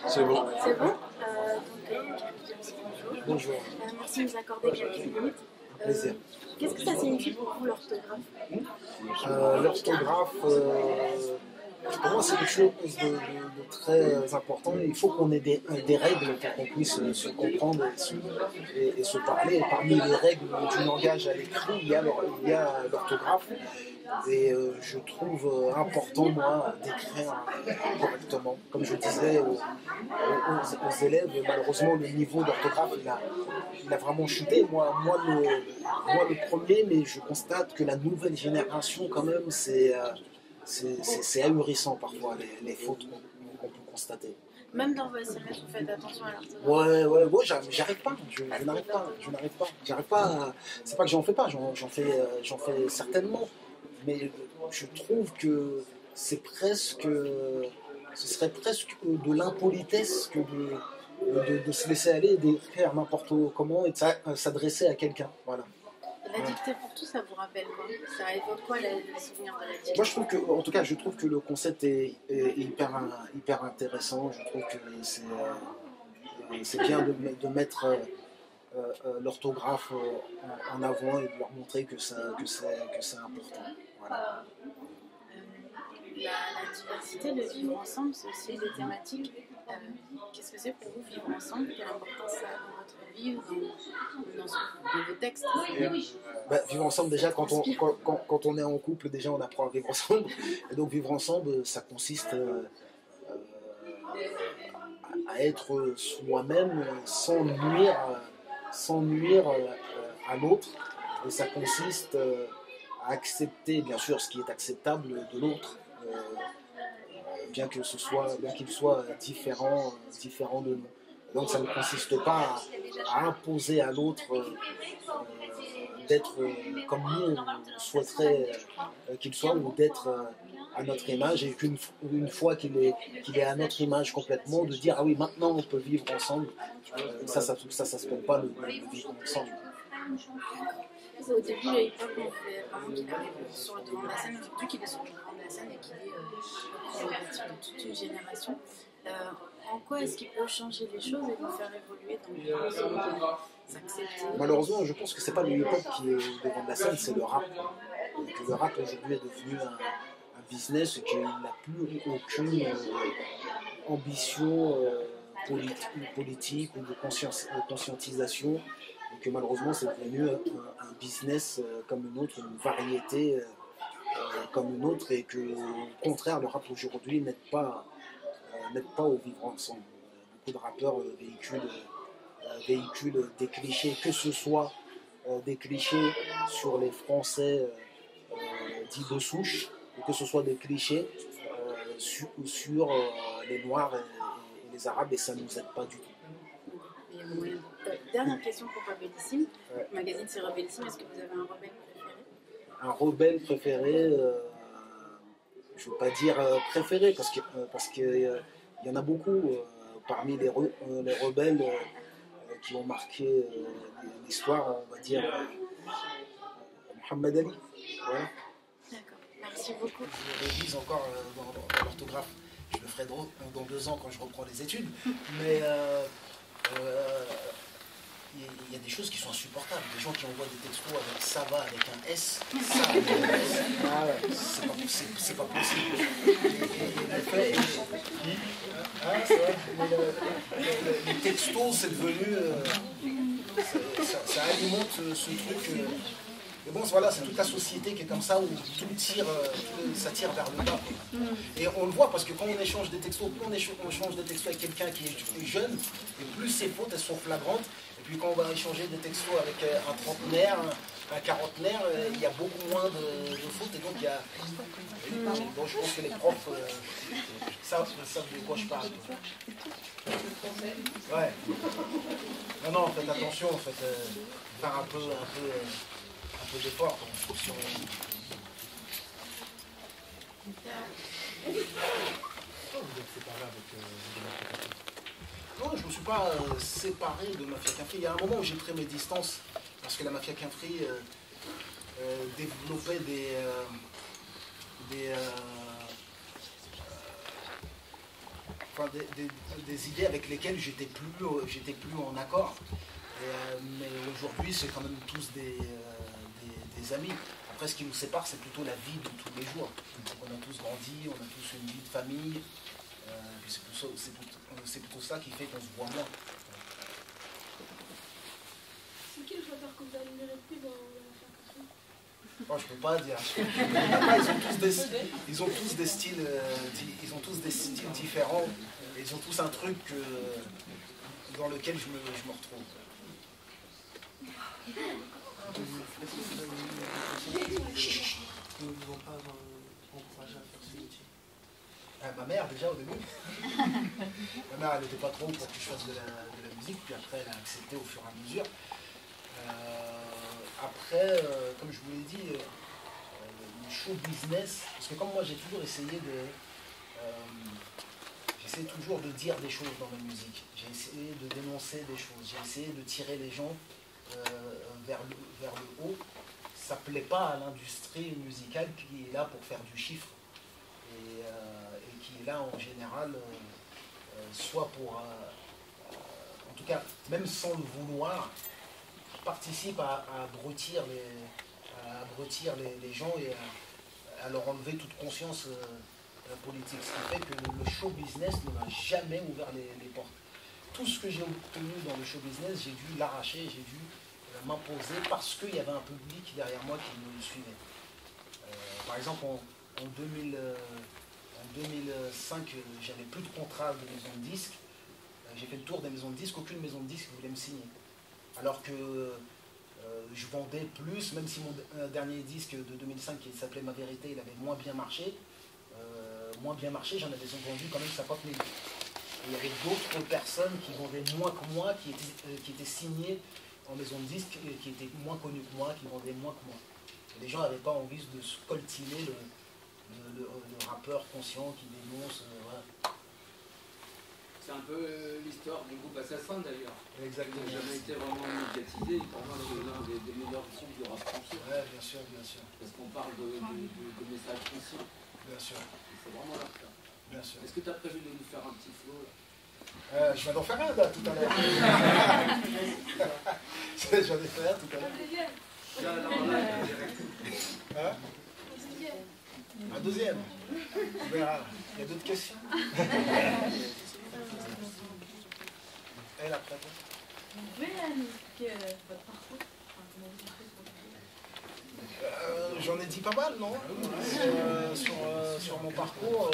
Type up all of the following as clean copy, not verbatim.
C'est bon. C'est bon bonjour. Bonjour. Merci de nous accorder quelques minutes. Un plaisir. Qu'est-ce que ça signifie pour vous l'orthographe? L'orthographe, pour moi, c'est quelque chose de très important. Il faut qu'on ait des règles pour qu'on puisse se comprendre et se parler. Et parmi les règles du langage à l'écrit, il y a l'orthographe. Et je trouve important, moi, d'écrire correctement. Comme je disais aux élèves, malheureusement, le niveau d'orthographe, il a vraiment chuté. Moi, le premier, mais je constate que la nouvelle génération, quand même, c'est ahurissant parfois, les fautes qu'on peut constater. Même dans vos SMS, vous faites attention à l'orthographe? Ouais, j'arrive pas, je n'arrive pas, c'est pas que j'en fais pas, j'en fais certainement, mais je trouve que ce serait presque de l'impolitesse que de se laisser aller et d'écrire n'importe comment et de s'adresser à quelqu'un, voilà. La dictée pour tous, ça vous rappelle quoi? Ça évoque quoi le souvenir de la dictée? Moi, je trouve que le concept est hyper intéressant. Je trouve que c'est bien de mettre l'orthographe en avant et de leur montrer que c'est important. Voilà. La diversité, le vivre ensemble, c'est aussi des thématiques. Qu'est-ce que c'est pour vous vivre ensemble? Quelle importance ça a dans votre vie ou dans vos textes? Vivre ensemble, déjà, quand on est en couple, déjà, on apprend à vivre ensemble. Et donc, vivre ensemble, ça consiste à être soi-même sans nuire à l'autre. Et ça consiste à accepter, bien sûr, ce qui est acceptable de l'autre. Bien qu'il soit différent de nous. Donc ça ne consiste pas à imposer à l'autre d'être comme nous on souhaiterait qu'il soit ou d'être à notre image et qu'une fois qu'il est à notre image complètement, de dire ah oui maintenant on peut vivre ensemble. Ça s'appelle pas le vivre ensemble. Au début, il y a eu peur qu'on voulait vraiment qu'il arrive sur le devant de la scène, aujourd'hui qu'il est sur le devant de la scène et qu'il est représentatif de toute une génération. En quoi est-ce qu'il peut changer les choses et nous faire évoluer dans le sens de s'accepter? Malheureusement, je pense que c'est pas le hip-hop qui est au devant de la scène, c'est le rap. Et que le rap aujourd'hui est devenu un business et qu'il n'a plus aucune ambition politique ou de conscientisation. Et que malheureusement c'est devenu un business comme une autre, une variété comme une autre, et que au contraire le rap aujourd'hui n'aide pas au vivre ensemble. Beaucoup de rappeurs véhiculent des clichés, que ce soit des clichés sur les Français dits de souche, ou que ce soit des clichés sur les Noirs et les Arabes, et ça ne nous aide pas du tout. Dernière question pour Rebellissime. Le magazine c'est Rebellissime, est-ce que vous avez un rebelle préféré? Un rebelle préféré, je ne veux pas dire préféré, parce qu'il y en a beaucoup parmi les rebelles qui ont marqué l'histoire, on va dire Mohamed Ali. Ouais. D'accord, merci beaucoup. Je révise encore dans l'orthographe. Je le ferai dans 2 ans quand je reprends les études. Mais il y a des choses qui sont insupportables. Des gens qui envoient des textos avec ça va avec un S. Ça avec un S. C'est pas possible. Les textos, c'est devenu. Ça alimente ce truc. Mais bon, voilà, c'est toute la société qui est comme ça, où ça tire vers le bas. Et on le voit parce que quand on échange des textos, plus on échange des textos avec quelqu'un qui est jeune, et plus ses fautes, elles sont flagrantes. Et puis quand on va échanger des textos avec un trentenaire, un quarantenaire, il y a beaucoup moins de fautes. Et donc il y a... Bon, je pense que les profs savent de quoi je parle. Ouais. Non, faites attention, faire un peu d'effort en fonction. Pourquoi vous êtes séparé avec Non, je ne me suis pas séparé de Mafia Kinfry. Il y a un moment où j'ai pris mes distances parce que la Mafia Kinfry développait enfin, des idées avec lesquelles j'étais plus en accord. Mais aujourd'hui, c'est quand même tous des amis. Après, ce qui nous sépare, c'est plutôt la vie de tous les jours. On a tous grandi, on a tous une vie de famille. Puis c'est plutôt ça qui fait qu'on se voit moins. C'est qui le chanteur que vous admirez le plus dans l'affaire Catherine? Oh, je peux pas dire. Ils ont tous des styles, différents. Ils ont tous un truc dans lequel je me retrouve. Qui ne vous ont pas encouragé à faire ce métier? Ma mère, déjà, au début. Ma mère, elle n'était pas trop pour que je fasse de la musique, puis après, elle a accepté au fur et à mesure. Après, comme je vous l'ai dit, le show business, parce que comme moi, j'ai toujours essayé j'essaie toujours de dire des choses dans ma musique. J'ai essayé de dénoncer des choses. J'ai essayé de tirer les gens vers le haut. Ça ne plaît pas à l'industrie musicale qui est là pour faire du chiffre. Et qui est là en général, soit pour, en tout cas, même sans le vouloir, participe à abrutir les gens et à leur enlever toute conscience politique. Ce qui fait que le show business ne m'a jamais ouvert les portes. Tout ce que j'ai obtenu dans le show business, j'ai dû l'arracher, j'ai dû m'imposer parce qu'il y avait un public derrière moi qui me suivait. Par exemple, en 2005, j'avais plus de contrat de maison de disques. J'ai fait le tour des maisons de disques, aucune maison de disques voulait me signer. Alors que je vendais plus, même si mon dernier disque de 2005 qui s'appelait Ma Vérité, il avait moins bien marché, j'en avais vendu quand même 50 000. Et il y avait d'autres personnes qui vendaient moins que moi, qui étaient signées en maison de disques, qui étaient moins connues que moi, qui vendaient moins que moi. Et les gens n'avaient pas envie de se coltiner le rappeur conscient qui dénonce. Voilà. C'est un peu l'histoire du groupe Assassin d'ailleurs. Exactement. Il n'a jamais été vraiment médiatisé. Pour moi, c'est l'un des meilleurs groupes du rap français. Ouais, bien sûr, bien sûr. Parce qu'on parle de messages conscients. Bien sûr. C'est vraiment leur cas. Bien sûr. Est-ce que tu as prévu de nous faire un petit flow là? Je viens d'en faire un là tout à l'heure. J'en ai fait un tout à l'heure. Hein? Un deuxième. On verra. Il y a d'autres questions? Elle après. Vous pouvez indiquer votre parcours? Enfin, comment vous faites pour J'en ai dit pas mal, non? Sur mon parcours.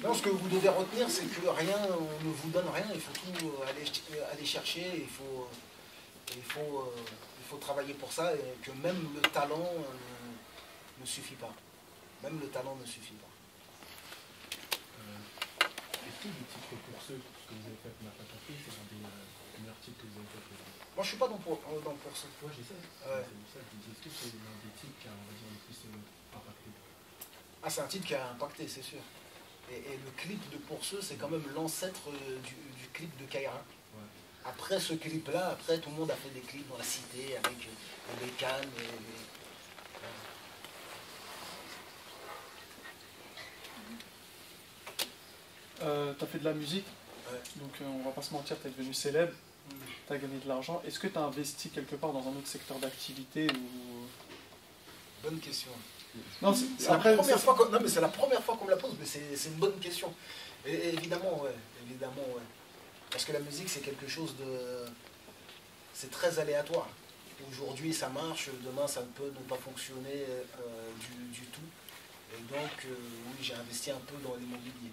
Non, ce que vous devez retenir, c'est que rien, on ne vous donne rien, il faut tout aller chercher, il faut travailler pour ça, et que même le talent ne suffit pas. Même le talent ne suffit pas. Est-ce qu'il y a des titres pour ceux que vous avez fait avec Mata Café, c'est dans des meilleurs titres que vous avez fait? Moi, je ne suis pas dans pour ça. Moi, je sais. Ouais. C'est pour ça que je dis, est-ce que c'est l'un des titres qui a, on va dire, le plus impacté? Ah, c'est un titre qui a impacté, c'est sûr. Et le clip de Pour ceux, c'est quand même l'ancêtre du clip de Kaira. Ouais. Après ce clip-là, après, tout le monde a fait des clips dans la cité avec les cannes. Tu as fait de la musique, Ouais. donc on va pas se mentir, tu es devenu célèbre, tu as gagné de l'argent. Est-ce que tu as investi quelque part dans un autre secteur d'activité ou... Bonne question. Non, C'est la première fois non, mais c'est la première fois qu'on me la pose, mais c'est une bonne question. Et évidemment, ouais. Évidemment, ouais. Parce que la musique, c'est quelque chose de... C'est très aléatoire. Aujourd'hui, ça marche, demain, ça peut ne pas fonctionner du tout. Et donc, oui, j'ai investi un peu dans l'immobilier.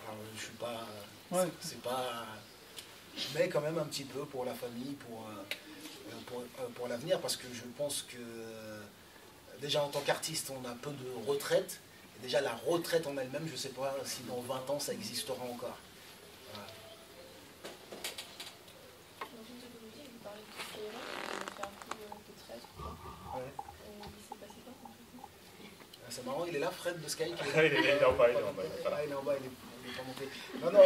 Alors, je suis pas... Ouais. C'est pas... Mais quand même un petit peu pour la famille, pour l'avenir, parce que je pense que... Déjà, en tant qu'artiste, on a peu de retraite. Et déjà, la retraite en elle-même, je ne sais pas si dans 20 ans, ça existera encore. Voilà. Vous parlez de Skyrock, vous avez fait un coup de stress ou pas? Ouais. Il s'est passé quoi concrètement? C'est marrant, il est là, Fred de Sky. Il est en bas, il est en bas. Ah, il est en bas, il est pas monté. Non, en fait...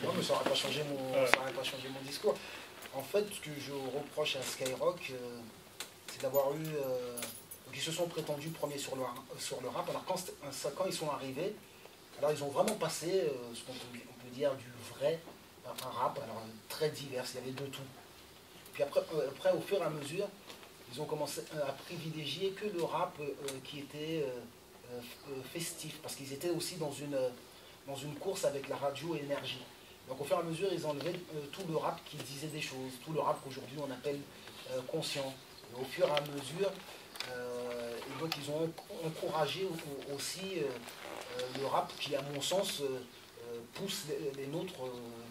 non, mais ça n'aurait pas changé mon discours. En fait, ce que je reproche à Skyrock, c'est d'avoir eu... donc ils se sont prétendus premiers sur le rap. Alors quand ils sont arrivés, Alors ils ont vraiment passé ce qu'on peut dire du vrai, un rap, alors très divers, il y avait de tout. Puis après, au fur et à mesure, ils ont commencé à privilégier que le rap qui était festif, parce qu'ils étaient aussi dans une course avec la radio et énergie. Donc au fur et à mesure, ils enlevaient tout le rap qui disait des choses, tout le rap qu'aujourd'hui on appelle conscient. Et au fur et à mesure, et donc ils ont encouragé aussi le rap qui, à mon sens, pousse les nôtres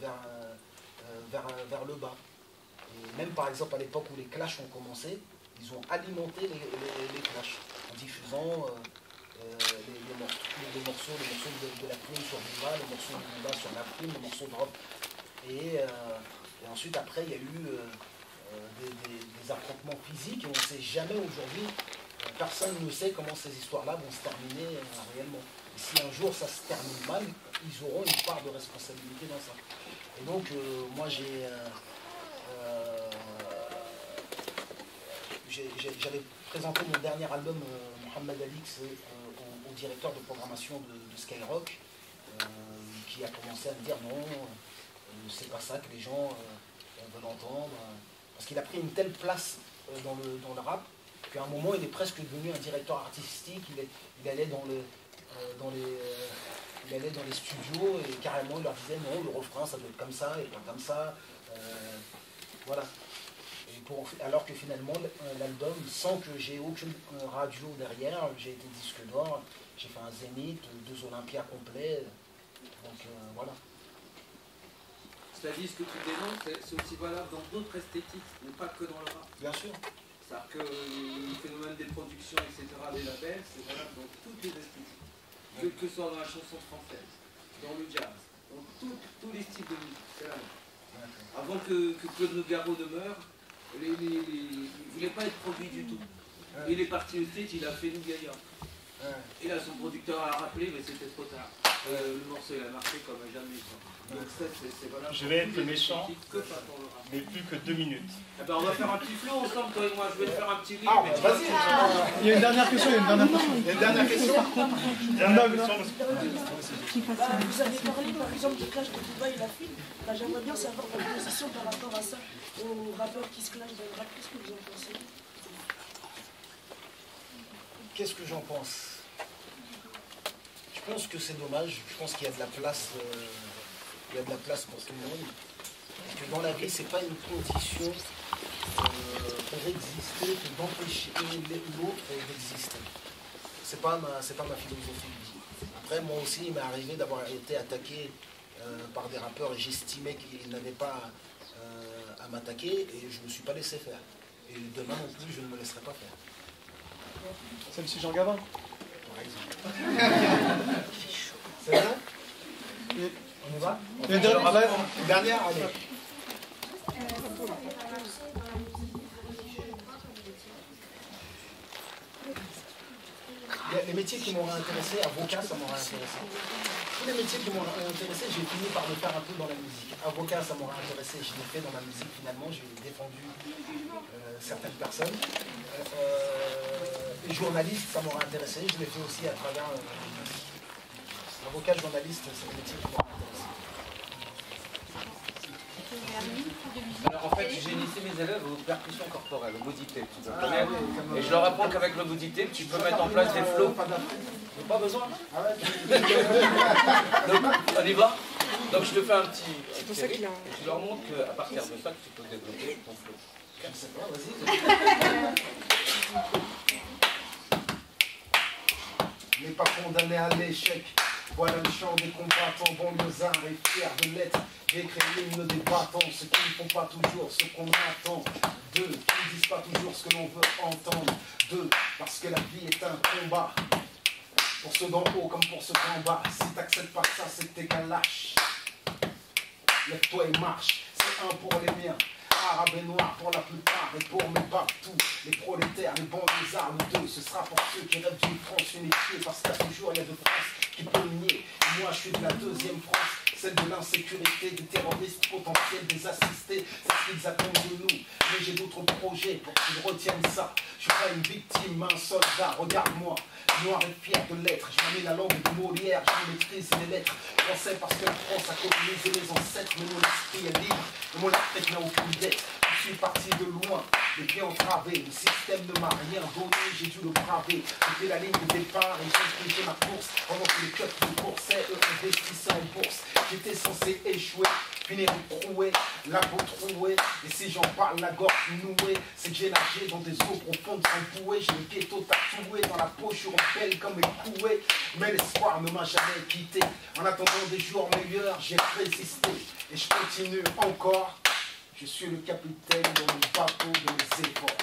vers le bas. Et même par exemple à l'époque où les clashs ont commencé, ils ont alimenté les clashs en diffusant les morceaux de la prime sur Viva, les morceaux de Viva sur la prime, les morceaux de rock. Et ensuite après il y a eu des affrontements physiques et on ne sait jamais aujourd'hui, personne ne sait comment ces histoires-là vont se terminer réellement. Et si un jour ça se termine mal, ils auront une part de responsabilité dans ça. Et donc moi j'avais présenté mon dernier album, Mohamed Alix, au directeur de programmation de Skyrock, qui a commencé à me dire non, c'est pas ça que les gens veulent entendre. Parce qu'il a pris une telle place dans le rap qu'à un moment il est presque devenu un directeur artistique. Il allait dans les studios et carrément il leur disait non, le refrain ça doit être comme ça et pas comme ça. Voilà. Et alors que finalement l'album, sans que j'ai aucune radio derrière, j'ai été disque d'or, j'ai fait un Zénith, 2 Olympias complets. Donc voilà. C'est-à-dire ce que tu dénonces, c'est aussi valable dans d'autres esthétiques, mais pas que dans le rap. Bien sûr. C'est-à-dire que le phénomène des productions, etc., des labels, c'est valable dans toutes les esthétiques. Quel que soit dans la chanson française, dans le jazz, dans tous les styles de musique, c'est la même. Avant que Claude Nougaro ne meure, il ne voulait pas être produit du tout. Il est parti au stage, il a fait Nougaya. Et là, son producteur a rappelé, mais c'était trop tard. Le morceau, il a marché comme jamais. Donc ça, c'est valable. Je vais être méchant, mais plus que 2 minutes. Eh ben, on va faire un petit flow ensemble, toi et moi. Je vais te faire un petit riff. Ah, mais vas-y. Il y a une dernière question, Dernière question. Vous avez parlé par exemple du clash de Dubaï et la fille. J'aimerais bien savoir votre position par rapport à ça, aux rappeurs qui se clashent dans le rap. Qu'est-ce que vous en pensez? Qu'est-ce que j'en pense? Je pense que c'est dommage. Je pense qu'il y a de la place. Il y a de la place pour tout le monde. Parce que dans la vie, c'est pas une condition pour exister que d'empêcher l'autre d'exister. C'est pas ma philosophie de vie. Après, moi aussi, il m'est arrivé d'avoir été attaqué par des rappeurs et j'estimais qu'ils n'avaient pas à m'attaquer et je ne me suis pas laissé faire. Et demain non plus, je ne me laisserai pas faire. C'est M. Jean Gabin. Par exemple. C'est vrai? On y va? Dernière, allez. Les métiers qui m'auraient intéressé, avocat, ça m'aurait intéressé. Tous les métiers qui m'auraient intéressé, j'ai fini par le faire un peu dans la musique. Avocat, ça m'aurait intéressé, je l'ai fait dans la musique finalement, j'ai défendu certaines personnes. Et journaliste, ça m'aurait intéressé, je l'ai fait aussi à travers avocat, journaliste, c'est le métier qui m'aurait intéressé. Alors en fait, j'ai initié mes élèves aux percussions corporelles, au body tape, tu vois. Et je leur apprends qu'avec le body tape, tu peux mettre en place des flows. Pas besoin. Donc, on y va. Donc je te fais un petit rythme, et je leur montre qu'à partir de ça, tu peux développer ton flow. N'est pas condamné à l'échec. Voilà le chant des combattants, banlieusards et fiers de l'être. J'ai créé l'hymne des battants, ceux qui ne font pas toujours ce qu'on attend. 2, qui ne disent pas toujours ce que l'on veut entendre. 2, parce que la vie est un combat. Pour ceux d'en haut comme pour ceux d'en bas. Si t'acceptes pas ça, c'est que t'es qu'un lâche. Lève-toi et marche, c'est un pour les miens. Arabes et noirs pour la plupart, et pour mes partout. Les prolétaires, les banlieusards, le 2, ce sera pour ceux qui rêvent d'une France unifiée. Parce qu'il y a toujours, il y a de France qui peut nier. Et moi je suis de la deuxième France, celle de l'insécurité, des terroristes potentiels, des assistés. C'est ce qu'ils attendent de nous. Mais j'ai d'autres projets pour qu'ils retiennent ça. Je suis pas une victime, un soldat, regarde-moi. Noir et fier de l'être, je manie la langue de Molière, je maîtrise les lettres. Français parce que la France a colonisé les ancêtres, mais mon esprit est libre, et mon Afrique n'a aucune dette. Je suis parti de loin, les pieds entravés, le système ne m'a rien donné, j'ai dû le braver. C'était la ligne de départ et j'ai dirigé ma course, pendant que les clubs me coursaient, eux investissaient en bourse. J'étais censé échouer, finir écroué, la peau trouée, et si j'en parle la gorge nouée, c'est que j'ai nagé dans des eaux profondes sans bouée, j'ai le ghetto tatoué dans la peau, je suis rebelle comme écoué, mais l'espoir ne m'a jamais quitté. En attendant des jours meilleurs, j'ai résisté, et je continue encore. Je suis le capitaine dans le bateau de mes efforts.